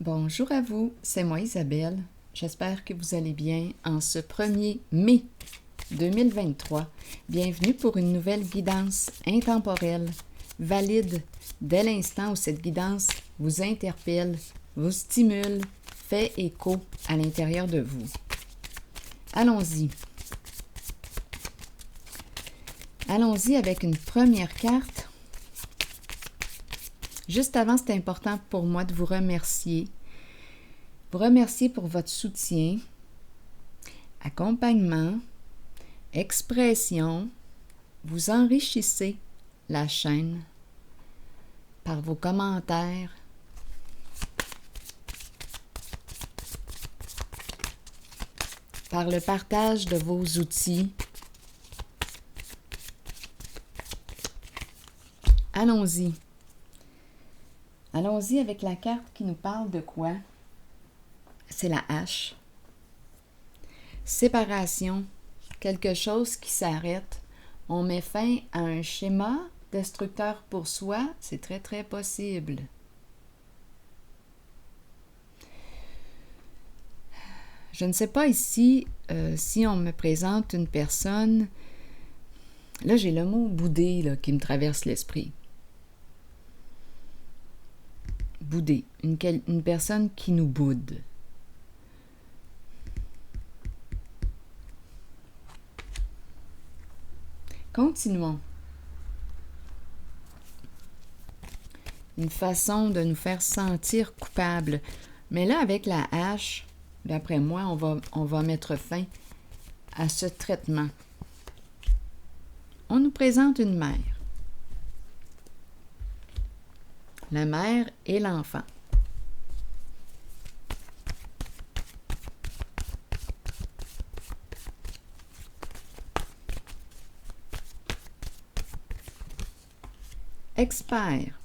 Bonjour à vous, c'est moi Isabelle. J'espère que vous allez bien en ce 1er mai 2023. Bienvenue pour une nouvelle guidance intemporelle, valide dès l'instant où cette guidance vous interpelle, vous stimule, fait écho à l'intérieur de vous. Allons-y. Allons-y avec une première carte. Juste avant, c'est important pour moi de vous remercier. Vous remercier pour votre soutien, accompagnement, expression. Vous enrichissez la chaîne par vos commentaires, par le partage de vos outils. Allons-y. Allons-y avec la carte qui nous parle de quoi? C'est la hache. Séparation, quelque chose qui s'arrête. On met fin à un schéma destructeur pour soi, c'est très très possible. Je ne sais pas ici si on me présente une personne. Là, j'ai le mot bouder là, qui me traverse l'esprit. Bouder, une personne qui nous boude. Continuons. Une façon de nous faire sentir coupables. Mais là, avec la hache, d'après moi, on va mettre fin à ce traitement. On nous présente une mère. La mère et l'enfant. Expert.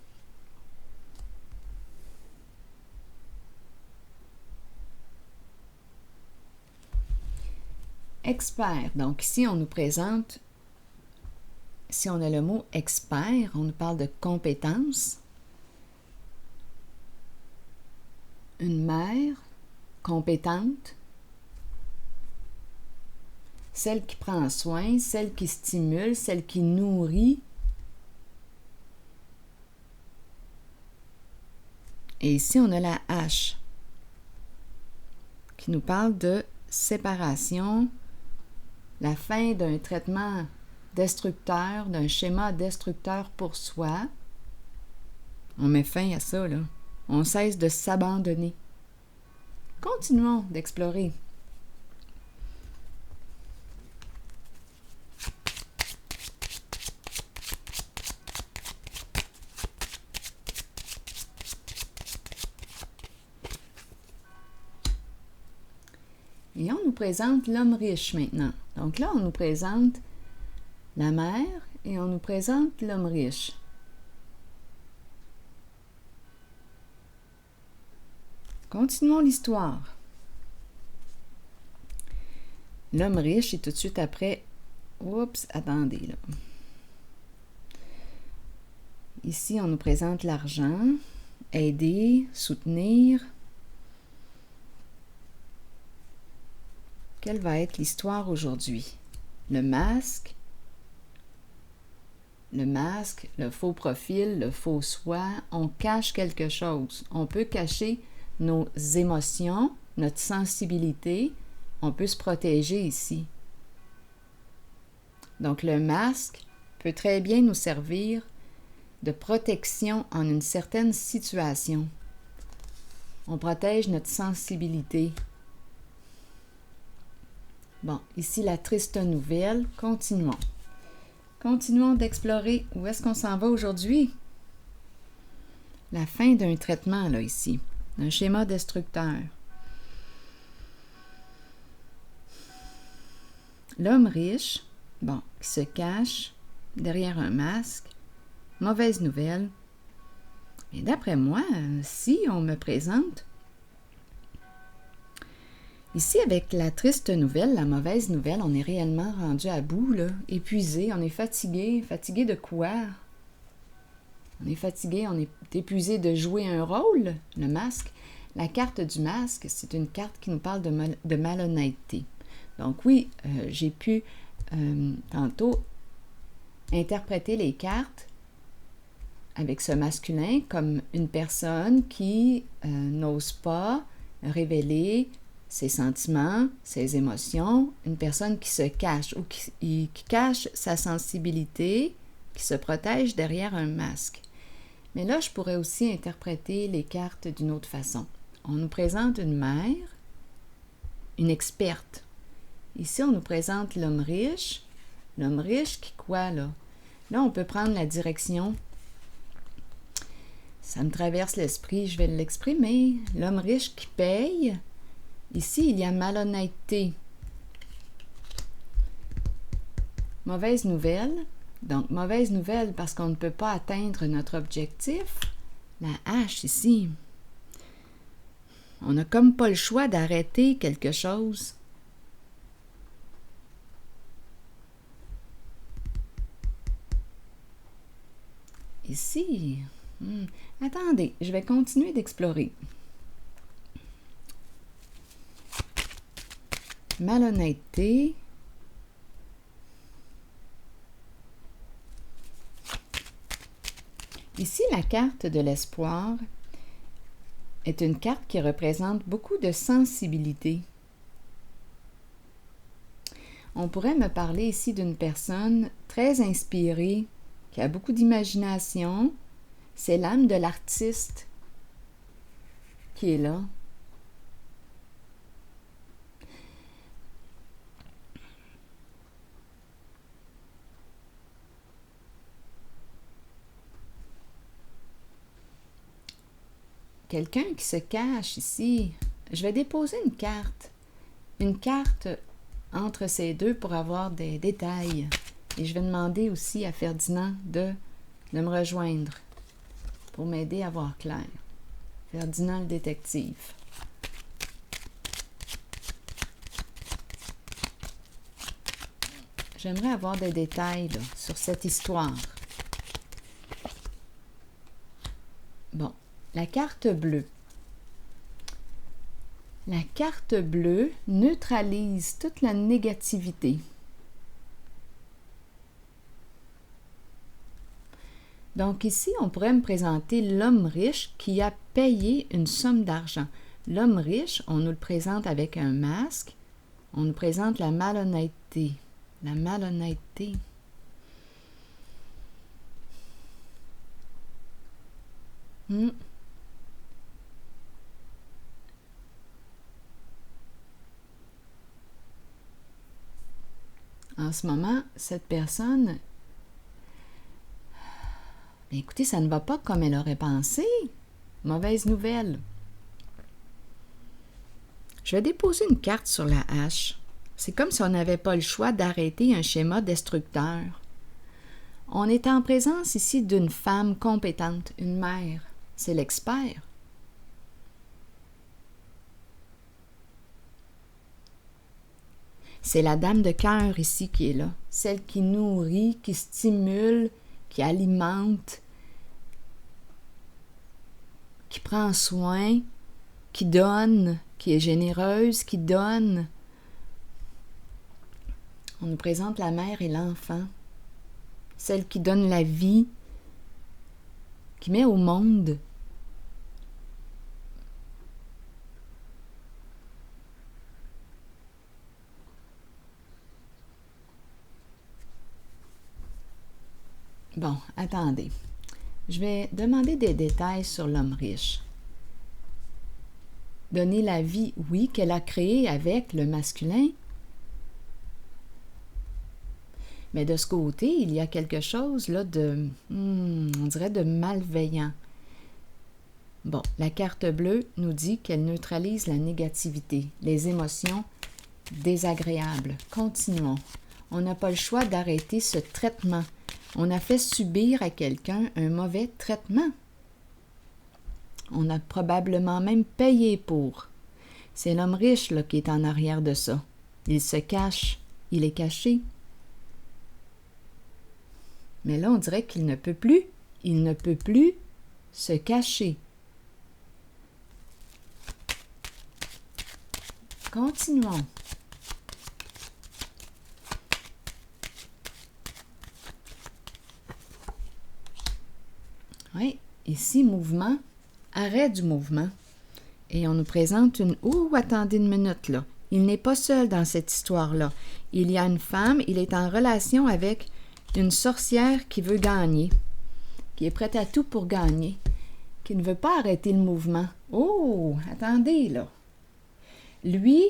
Expert. Donc ici, on nous présente, si on a le mot expert, on nous parle de compétence. Une mère compétente, celle qui prend soin, celle qui stimule, celle qui nourrit. Et ici, on a la hache qui nous parle de séparation, la fin d'un traitement destructeur, d'un schéma destructeur pour soi. On met fin à ça, là. On cesse de s'abandonner. Continuons d'explorer. Et on nous présente l'homme riche maintenant. Donc là, on nous présente la mère et on nous présente l'homme riche. Continuons l'histoire. L'homme riche est tout de suite après... Oups, attendez là. Ici, on nous présente l'argent, aider, soutenir. Quelle va être l'histoire aujourd'hui? Le masque, le faux profil, le faux soi, on cache quelque chose. On peut cacher nos émotions, notre sensibilité, on peut se protéger ici. Donc le masque peut très bien nous servir de protection en une certaine situation. On protège notre sensibilité. Bon, ici la triste nouvelle, continuons. Continuons d'explorer où est-ce qu'on s'en va aujourd'hui. La fin d'un traitement, là, ici. Un schéma destructeur. L'homme riche, bon, qui se cache derrière un masque. Mauvaise nouvelle. Et d'après moi, si on me présente, ici avec la triste nouvelle, la mauvaise nouvelle, on est réellement rendu à bout, là, épuisé, on est fatigué. Fatigué de quoi? On est fatigué, on est épuisé de jouer un rôle, le masque. La carte du masque, c'est une carte qui nous parle de malhonnêteté. Donc oui, j'ai pu tantôt interpréter les cartes avec ce masculin comme une personne qui n'ose pas révéler ses sentiments, ses émotions, une personne qui se cache ou qui cache sa sensibilité, qui se protège derrière un masque. Mais là, je pourrais aussi interpréter les cartes d'une autre façon. On nous présente une mère, une experte. Ici, on nous présente l'homme riche. L'homme riche qui quoi, là? Là, on peut prendre la direction. Ça me traverse l'esprit, je vais l'exprimer. L'homme riche qui paye. Ici, il y a malhonnêteté. Mauvaise nouvelle. Donc, mauvaise nouvelle parce qu'on ne peut pas atteindre notre objectif. La hache ici. On n'a comme pas le choix d'arrêter quelque chose. Ici, attendez, je vais continuer d'explorer. Malhonnêteté. Ici, la carte de l'espoir est une carte qui représente beaucoup de sensibilité. On pourrait me parler ici d'une personne très inspirée, qui a beaucoup d'imagination. C'est l'âme de l'artiste qui est là. Quelqu'un qui se cache ici. Je vais déposer une carte. Une carte entre ces deux pour avoir des détails. Et je vais demander aussi à Ferdinand de me rejoindre pour m'aider à voir clair. Ferdinand le détective. J'aimerais avoir des détails là, sur cette histoire. Bon, la carte bleue. La carte bleue neutralise toute la négativité. Donc ici, on pourrait me présenter l'homme riche qui a payé une somme d'argent. L'homme riche, on nous le présente avec un masque. On nous présente la malhonnêteté. La malhonnêteté. En ce moment, cette personne... Bien, écoutez, ça ne va pas comme elle aurait pensé. Mauvaise nouvelle. Je vais déposer une carte sur la hache. C'est comme si on n'avait pas le choix d'arrêter un schéma destructeur. On est en présence ici d'une femme compétente, une mère. C'est l'expert. C'est la dame de cœur ici qui est là. Celle qui nourrit, qui stimule, qui alimente, qui prend soin, qui donne, qui est généreuse, qui donne. On nous présente la mère et l'enfant, celle qui donne la vie, qui met au monde. Bon, attendez. Je vais demander des détails sur l'homme riche. Donner la vie, oui, qu'elle a créée avec le masculin. Mais de ce côté, il y a quelque chose là de, on dirait de malveillant. Bon, la carte bleue nous dit qu'elle neutralise la négativité, les émotions désagréables. Continuons. On n'a pas le choix d'arrêter ce traitement. On a fait subir à quelqu'un un mauvais traitement. On a probablement même payé pour. C'est l'homme riche là, qui est en arrière de ça. Il se cache. Il est caché. Mais là, on dirait qu'il ne peut plus. Il ne peut plus se cacher. Continuons. Oui, ici, mouvement, arrêt du mouvement. Et on nous présente une... Ouh, attendez une minute, là. Il n'est pas seul dans cette histoire-là. Il y a une femme, il est en relation avec une sorcière qui veut gagner, qui est prête à tout pour gagner, qui ne veut pas arrêter le mouvement. Oh, attendez, là. Lui,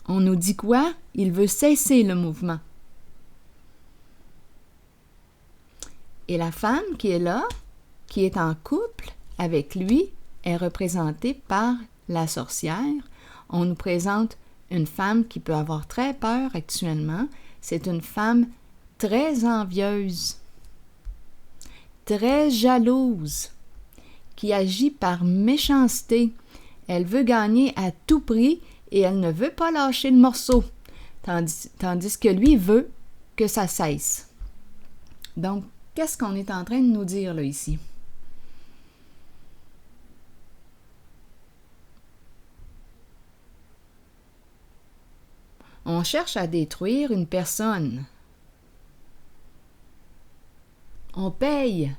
on nous dit quoi? Il veut cesser le mouvement. Et la femme qui est là, qui est en couple avec lui, est représentée par la sorcière. On nous présente une femme qui peut avoir très peur actuellement. C'est une femme très envieuse, très jalouse, qui agit par méchanceté. Elle veut gagner à tout prix et elle ne veut pas lâcher le morceau, tandis que lui veut que ça cesse. Donc, qu'est-ce qu'on est en train de nous dire là ici? On cherche à détruire une personne. On paye.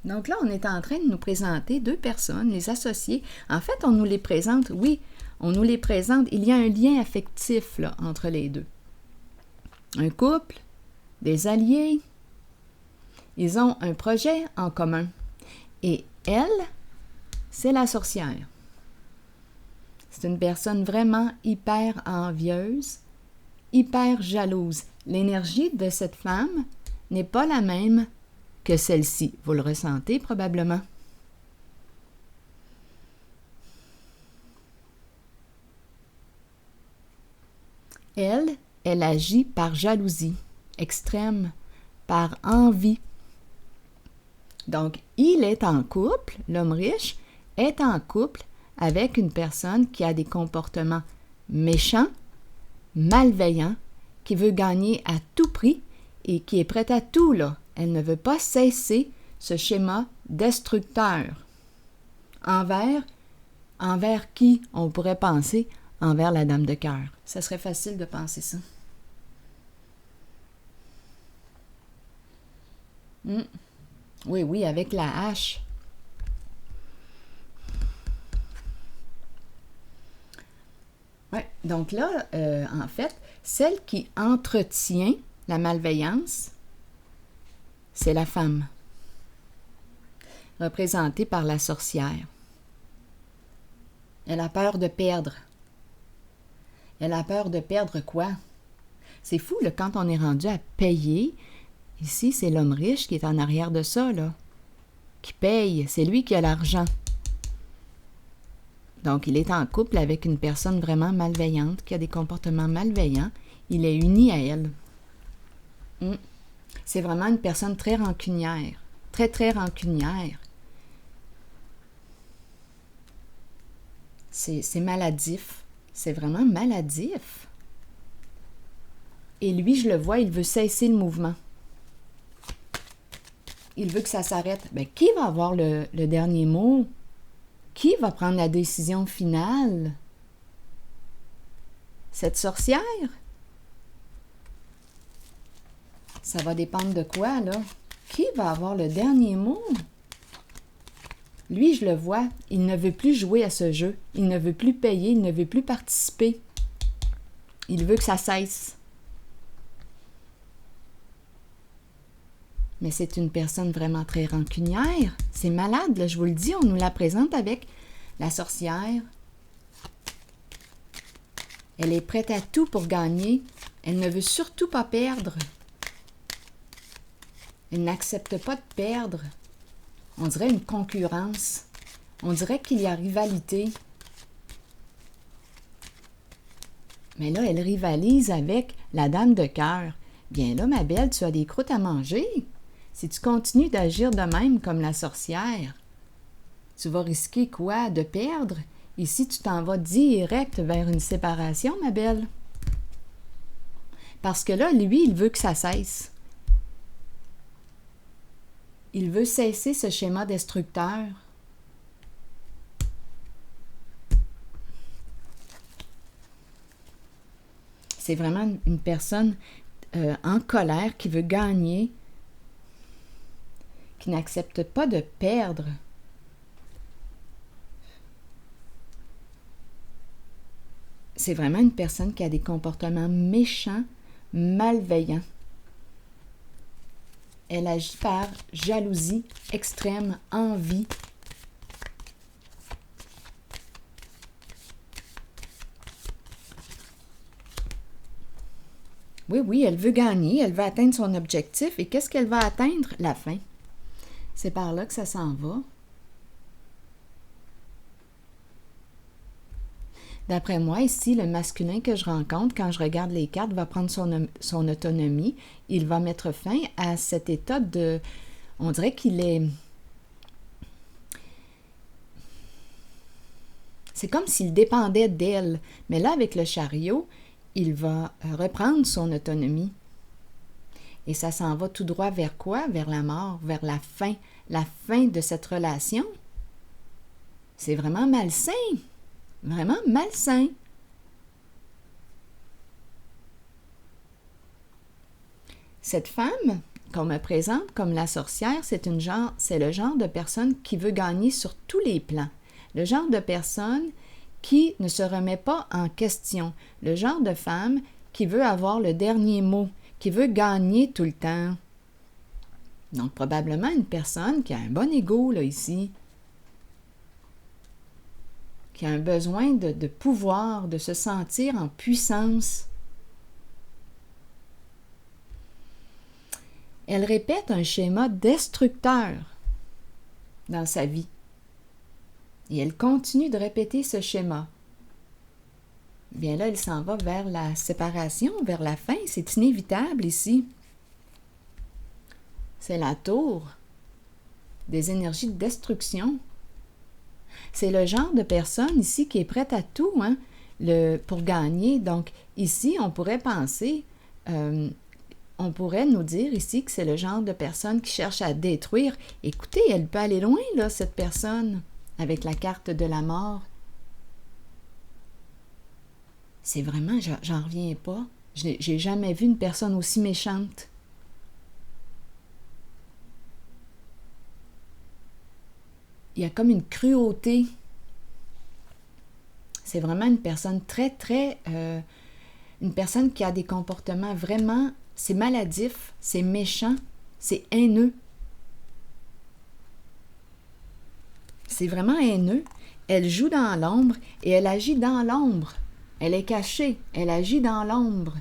Donc là, on est en train de nous présenter deux personnes, les associés. En fait, on nous les présente, oui, on nous les présente. Il y a un lien affectif là, entre les deux. Un couple, des alliés. Ils ont un projet en commun. Et elle, c'est la sorcière. C'est une personne vraiment hyper envieuse, hyper jalouse. L'énergie de cette femme n'est pas la même que celle-ci. Vous le ressentez probablement. Elle agit par jalousie extrême, par envie. Donc, il est en couple, l'homme riche est en couple avec une personne qui a des comportements méchants, malveillants, qui veut gagner à tout prix et qui est prête à tout, là. Elle ne veut pas cesser ce schéma destructeur. Envers qui on pourrait penser? Envers la dame de cœur. Ça serait facile de penser ça. Oui, avec la hache. Ouais, donc là, en fait, celle qui entretient la malveillance, c'est la femme, représentée par la sorcière. Elle a peur de perdre. Elle a peur de perdre quoi? C'est fou, là, quand on est rendu à payer. Ici, c'est l'homme riche qui est en arrière de ça, là, qui paye. C'est lui qui a l'argent. Donc, il est en couple avec une personne vraiment malveillante, qui a des comportements malveillants. Il est uni à elle. C'est vraiment une personne très rancunière. Très, très rancunière. C'est maladif. C'est vraiment maladif. Et lui, je le vois, il veut cesser le mouvement. Il veut que ça s'arrête. Bien, qui va avoir le dernier mot? Qui va prendre la décision finale? Cette sorcière? Ça va dépendre de quoi, là? Qui va avoir le dernier mot? Lui, je le vois, il ne veut plus jouer à ce jeu. Il ne veut plus payer, il ne veut plus participer. Il veut que ça cesse. Mais c'est une personne vraiment très rancunière. C'est malade, là, je vous le dis, on nous la présente avec la sorcière. Elle est prête à tout pour gagner. Elle ne veut surtout pas perdre. Elle n'accepte pas de perdre. On dirait une concurrence. On dirait qu'il y a rivalité. Mais là, elle rivalise avec la dame de cœur. Bien là, ma belle, tu as des croûtes à manger. Si tu continues d'agir de même comme la sorcière, tu vas risquer quoi? De perdre? Ici, tu t'en vas direct vers une séparation, ma belle. Parce que là, lui, il veut que ça cesse. Il veut cesser ce schéma destructeur. C'est vraiment une personne en colère qui veut gagner, qui n'accepte pas de perdre. C'est vraiment une personne qui a des comportements méchants, malveillants. Elle agit par jalousie extrême, envie. Oui, elle veut gagner, elle veut atteindre son objectif. Et qu'est-ce qu'elle va atteindre? La fin. C'est par là que ça s'en va. D'après moi, ici, le masculin que je rencontre, quand je regarde les cartes, va prendre son autonomie. Il va mettre fin à cet état de... On dirait qu'il est... C'est comme s'il dépendait d'elle. Mais là, avec le chariot, il va reprendre son autonomie. Et ça s'en va tout droit vers quoi? Vers la mort, vers la fin de cette relation. C'est vraiment malsain. Vraiment malsain. Cette femme qu'on me présente comme la sorcière, c'est le genre de personne qui veut gagner sur tous les plans. Le genre de personne qui ne se remet pas en question. Le genre de femme qui veut avoir le dernier mot, qui veut gagner tout le temps. Donc, probablement une personne qui a un bon ego, là, ici. Qui a un besoin de pouvoir, de se sentir en puissance. Elle répète un schéma destructeur dans sa vie. Et elle continue de répéter ce schéma. Bien là, elle s'en va vers la séparation, vers la fin. C'est inévitable ici. C'est la tour des énergies de destruction. C'est le genre de personne ici qui est prête à tout pour gagner. Donc ici, on pourrait penser, on pourrait nous dire ici que c'est le genre de personne qui cherche à détruire. Écoutez, elle peut aller loin, là, cette personne, avec la carte de la mort. C'est vraiment, j'en reviens pas. J'ai jamais vu une personne aussi méchante. Il y a comme une cruauté. C'est vraiment une personne une personne qui a des comportements vraiment, c'est maladif, c'est méchant, c'est haineux. C'est vraiment haineux. Elle joue dans l'ombre et elle agit dans l'ombre. Elle est cachée, elle agit dans l'ombre.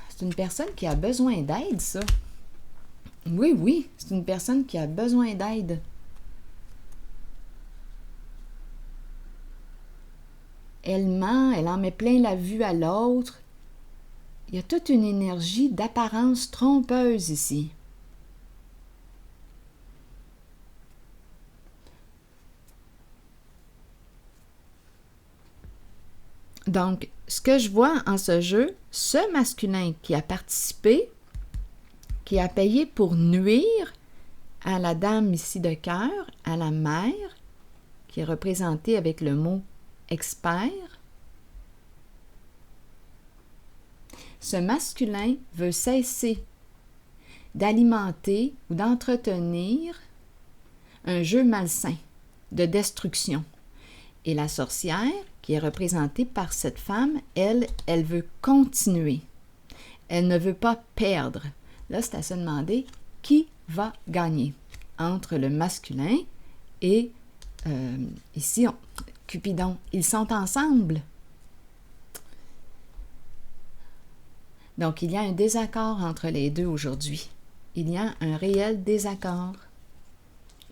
C'est une personne qui a besoin d'aide, ça. Oui, c'est une personne qui a besoin d'aide. Elle ment, elle en met plein la vue à l'autre. Il y a toute une énergie d'apparence trompeuse ici. Donc, ce que je vois en ce jeu, ce masculin qui a participé, qui a payé pour nuire à la dame ici de cœur, à la mère, qui est représentée avec le mot expert, ce masculin veut cesser d'alimenter ou d'entretenir un jeu malsain de destruction. Et la sorcière, qui est représentée par cette femme, elle veut continuer. Elle ne veut pas perdre. Là, c'est à se demander qui va gagner entre le masculin et ici, Cupidon. Ils sont ensemble. Donc, il y a un désaccord entre les deux aujourd'hui. Il y a un réel désaccord.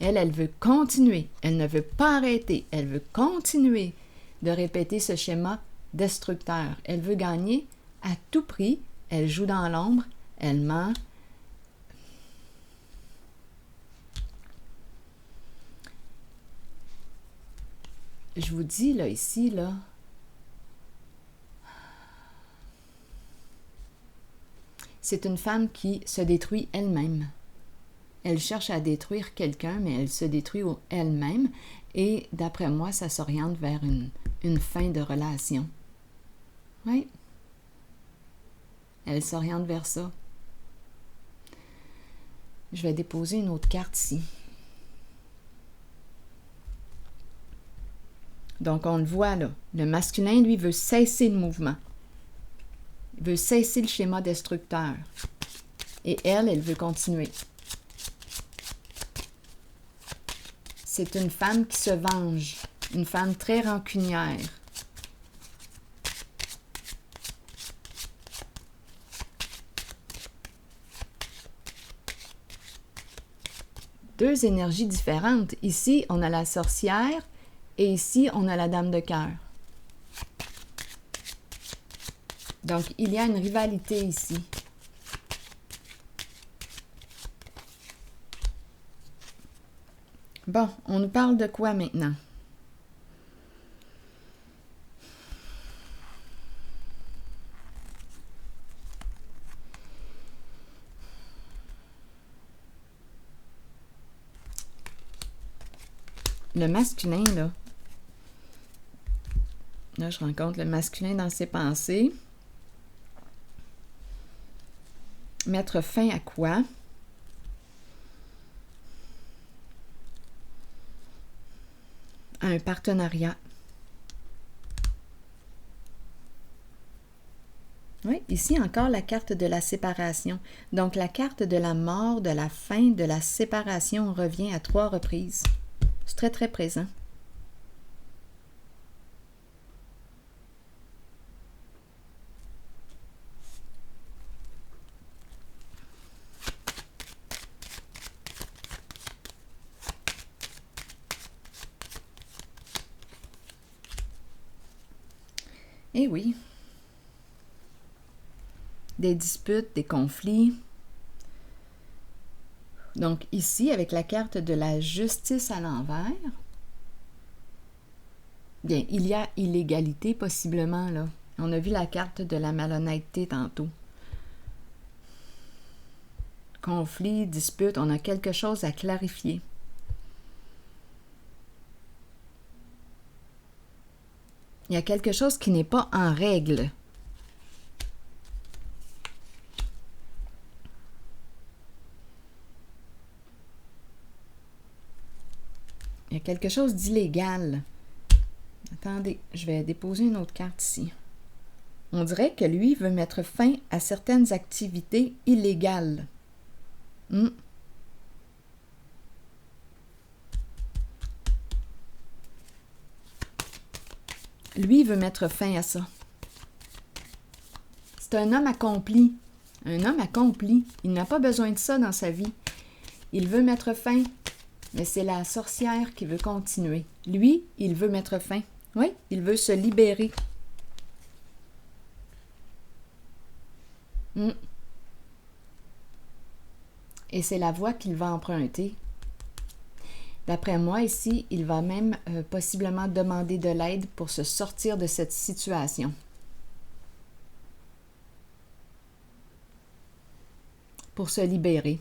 Elle veut continuer. Elle ne veut pas arrêter. Elle veut continuer de répéter ce schéma destructeur. Elle veut gagner à tout prix. Elle joue dans l'ombre. Elle ment. Je vous dis, là, ici, là, c'est une femme qui se détruit elle-même. Elle cherche à détruire quelqu'un, mais elle se détruit elle-même. Et d'après moi, ça s'oriente vers une fin de relation. Oui. Elle s'oriente vers ça. Je vais déposer une autre carte ici. Donc, on le voit là. Le masculin, lui, veut cesser le mouvement. Il veut cesser le schéma destructeur. Et elle veut continuer. C'est une femme qui se venge. Une femme très rancunière. Deux énergies différentes. Ici, on a la sorcière et ici, on a la dame de cœur. Donc, il y a une rivalité ici. Bon, on nous parle de quoi maintenant? Le masculin, là. Là, je rencontre le masculin dans ses pensées. Mettre fin à quoi? À un partenariat. Oui, ici encore la carte de la séparation. Donc la carte de la mort, de la fin, de la séparation revient à 3 reprises. C'est très, très présent. Eh oui. Des disputes, des conflits. Donc ici, avec la carte de la justice à l'envers, bien, il y a illégalité possiblement, là. On a vu la carte de la malhonnêteté tantôt. Conflit, dispute, on a quelque chose à clarifier. Il y a quelque chose qui n'est pas en règle. Il y a quelque chose d'illégal. Attendez, je vais déposer une autre carte ici. On dirait que lui veut mettre fin à certaines activités illégales. Lui veut mettre fin à ça. C'est un homme accompli. Un homme accompli. Il n'a pas besoin de ça dans sa vie. Il veut mettre fin, mais c'est la sorcière qui veut continuer. Lui, il veut mettre fin. Oui, il veut se libérer. Et c'est la voie qu'il va emprunter. D'après moi, ici, il va même possiblement demander de l'aide pour se sortir de cette situation. Pour se libérer.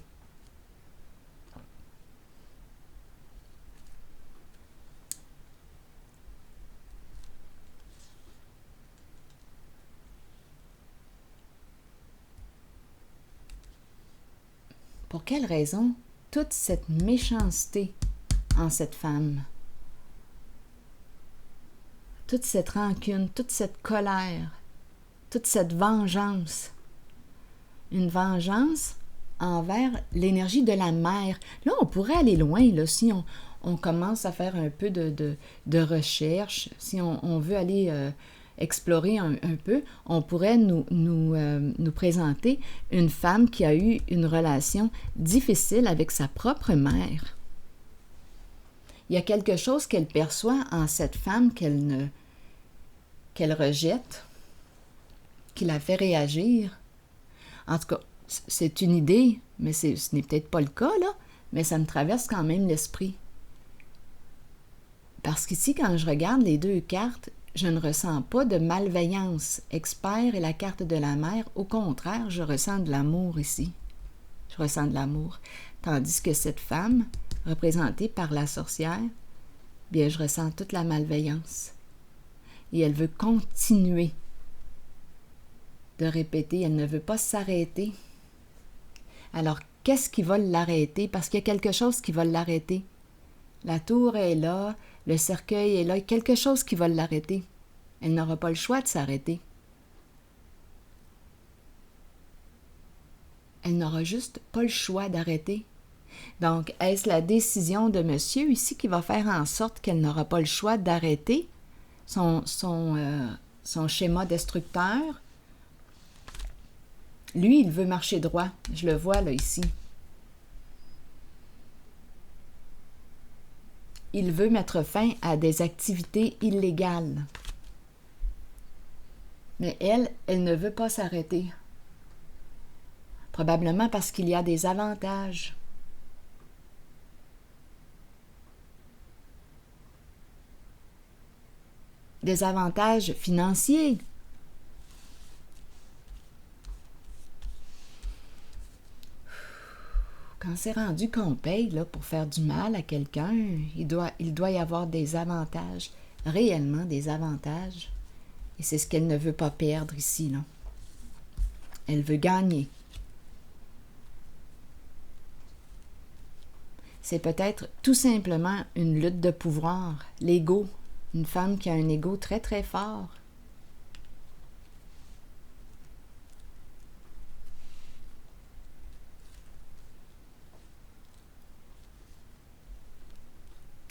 Pour quelle raison toute cette méchanceté en cette femme? Toute cette rancune, toute cette colère, toute cette vengeance. Une vengeance envers l'énergie de la mère. Là, on pourrait aller loin, là, si on commence à faire un peu de recherche, si on veut aller explorer un peu, on pourrait nous présenter une femme qui a eu une relation difficile avec sa propre mère. Il y a quelque chose qu'elle perçoit en cette femme qu'elle rejette, qui la fait réagir. En tout cas, c'est une idée, mais ce n'est peut-être pas le cas, là, mais ça me traverse quand même l'esprit. Parce qu'ici, quand je regarde les deux cartes, je ne ressens pas de malveillance. Expert et la carte de la mère, au contraire, je ressens de l'amour ici. Je ressens de l'amour. Tandis que cette femme, représentée par la sorcière, bien, je ressens toute la malveillance. Et elle veut continuer de répéter, elle ne veut pas s'arrêter. Alors, qu'est-ce qui va l'arrêter? Parce qu'il y a quelque chose qui va l'arrêter. La tour est là, le cercueil est là, il y a quelque chose qui va l'arrêter. Elle n'aura pas le choix de s'arrêter. Elle n'aura juste pas le choix d'arrêter. Donc, est-ce la décision de monsieur ici qui va faire en sorte qu'elle n'aura pas le choix d'arrêter son schéma destructeur? Lui, il veut marcher droit. Je le vois là ici. Il veut mettre fin à des activités illégales. Mais elle ne veut pas s'arrêter. Probablement parce qu'il y a des avantages. Des avantages financiers. Quand c'est rendu qu'on paye là, pour faire du mal à quelqu'un, il doit y avoir des avantages, réellement des avantages. Et c'est ce qu'elle ne veut pas perdre ici, là. Elle veut gagner. C'est peut-être tout simplement une lutte de pouvoir, l'ego. Une femme qui a un ego très, très fort.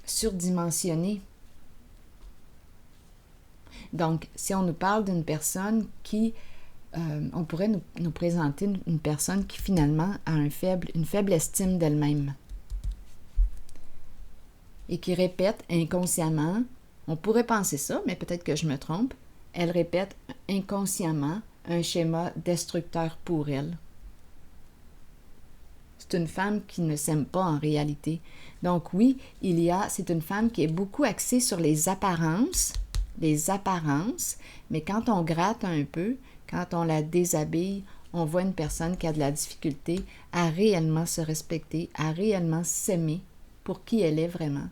Surdimensionné. Donc, si on nous parle d'une personne qui... on pourrait nous présenter une personne qui finalement a une faible estime d'elle-même et qui répète inconsciemment, on pourrait penser ça, mais peut-être que je me trompe, elle répète inconsciemment un schéma destructeur pour elle. C'est une femme qui ne s'aime pas en réalité. Donc oui, c'est une femme qui est beaucoup axée sur les apparences, mais quand on gratte un peu, quand on la déshabille, on voit une personne qui a de la difficulté à réellement se respecter, à réellement s'aimer pour qui elle est vraiment.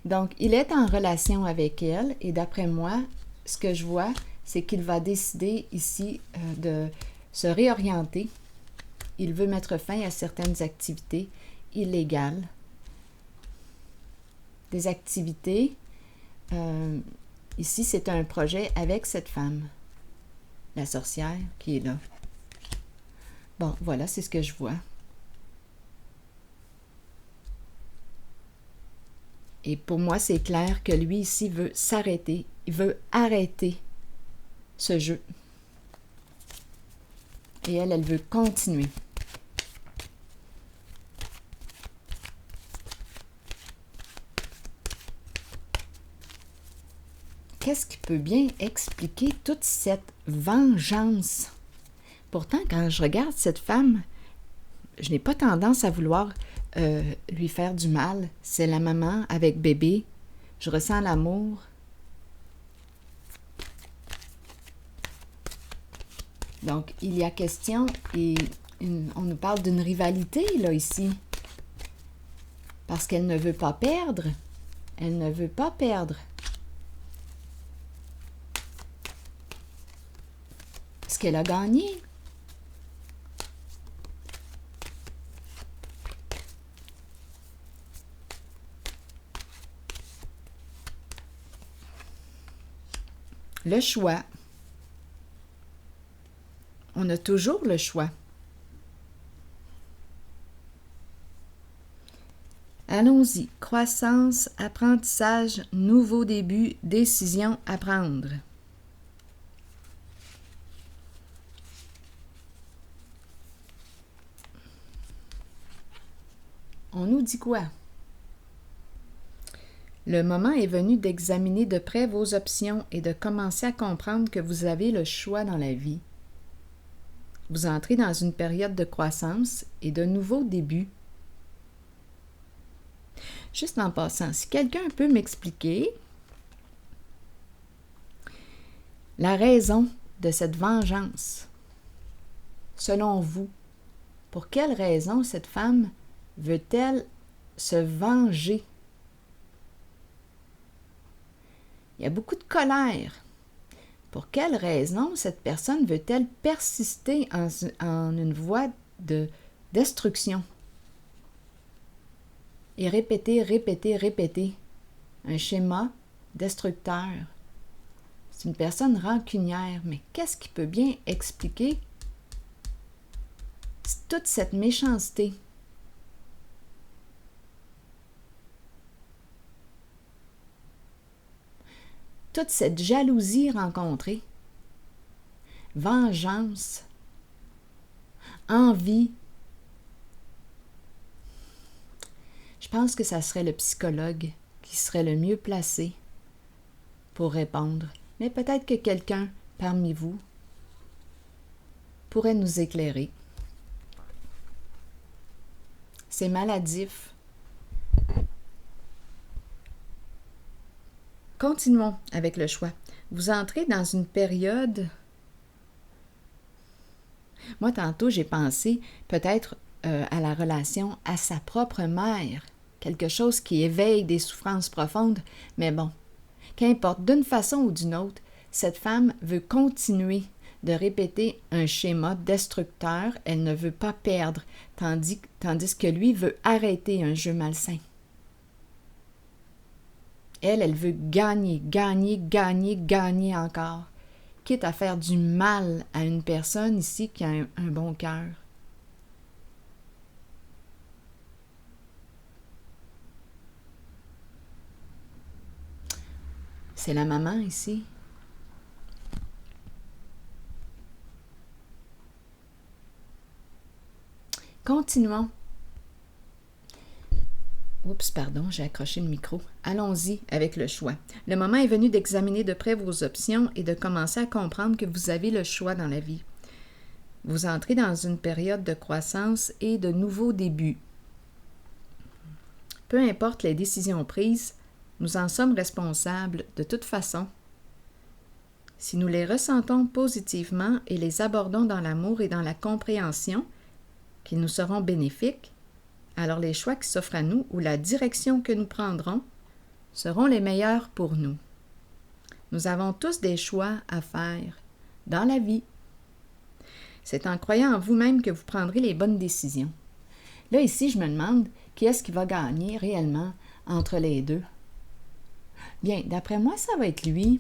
Donc, il est en relation avec elle et d'après moi, ce que je vois, c'est qu'il va décider ici de se réorienter. Il veut mettre fin à certaines activités illégales. Des activités, ici c'est un projet avec cette femme, la sorcière qui est là. Bon, voilà, c'est ce que je vois. Et pour moi, c'est clair que lui ici veut s'arrêter. Il veut arrêter ce jeu. Et elle veut continuer. Qu'est-ce qui peut bien expliquer toute cette vengeance? Pourtant, quand je regarde cette femme, je n'ai pas tendance à vouloir lui faire du mal. C'est la maman avec bébé. Je ressens l'amour. Donc, il y a question, et on nous parle d'une rivalité, là, ici. Parce qu'elle ne veut pas perdre. Elle ne veut pas perdre. Est-ce qu'elle a gagné? Le choix. On a toujours le choix. Allons-y. Croissance, apprentissage, nouveau début, décision à prendre. On nous dit quoi? Le moment est venu d'examiner de près vos options et de commencer à comprendre que vous avez le choix dans la vie. Vous entrez dans une période de croissance et de nouveaux débuts. Juste en passant, si quelqu'un peut m'expliquer la raison de cette vengeance, selon vous, pour quelle raison cette femme veut-elle se venger? Il y a beaucoup de colère. Pour quelle raison cette personne veut-elle persister en une voie de destruction? Et répéter, répéter, répéter. Un schéma destructeur. C'est une personne rancunière. Mais qu'est-ce qui peut bien expliquer toute cette méchanceté? Toute cette jalousie rencontrée, vengeance, envie. Je pense que ça serait le psychologue qui serait le mieux placé pour répondre. Mais peut-être que quelqu'un parmi vous pourrait nous éclairer. C'est maladif. Continuons avec le choix. Vous entrez dans une période... Moi, tantôt, j'ai pensé peut-être à la relation à sa propre mère. Quelque chose qui éveille des souffrances profondes. Mais bon, qu'importe, d'une façon ou d'une autre, cette femme veut continuer de répéter un schéma destructeur. Elle ne veut pas perdre, tandis que lui veut arrêter un jeu malsain. Elle veut gagner, gagner, gagner, gagner encore, quitte à faire du mal à une personne ici qui a un bon cœur. C'est la maman ici. Continuons. Oups, pardon, j'ai accroché le micro. Allons-y avec le choix. Le moment est venu d'examiner de près vos options et de commencer à comprendre que vous avez le choix dans la vie. Vous entrez dans une période de croissance et de nouveaux débuts. Peu importe les décisions prises, nous en sommes responsables de toute façon. Si nous les ressentons positivement et les abordons dans l'amour et dans la compréhension, qu'ils nous seront bénéfiques, alors les choix qui s'offrent à nous ou la direction que nous prendrons seront les meilleurs pour nous. Nous avons tous des choix à faire dans la vie. C'est en croyant en vous-même que vous prendrez les bonnes décisions. Là, ici, je me demande qui est-ce qui va gagner réellement entre les deux. Bien, d'après moi, ça va être lui.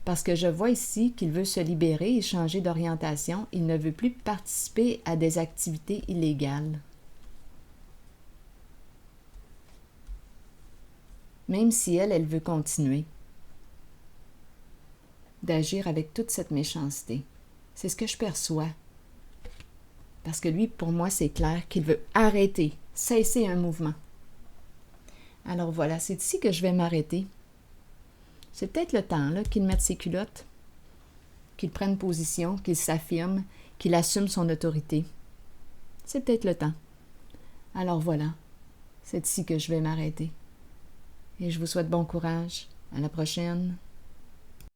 Parce que je vois ici qu'il veut se libérer et changer d'orientation. Il ne veut plus participer à des activités illégales. Même si elle veut continuer d'agir avec toute cette méchanceté. C'est ce que je perçois. Parce que lui, pour moi, c'est clair qu'il veut arrêter, cesser un mouvement. Alors voilà, c'est ici que je vais m'arrêter. C'est peut-être le temps là, qu'il mette ses culottes, qu'il prenne position, qu'il s'affirme, qu'il assume son autorité. C'est peut-être le temps. Alors voilà, c'est ici que je vais m'arrêter. Et je vous souhaite bon courage. À la prochaine.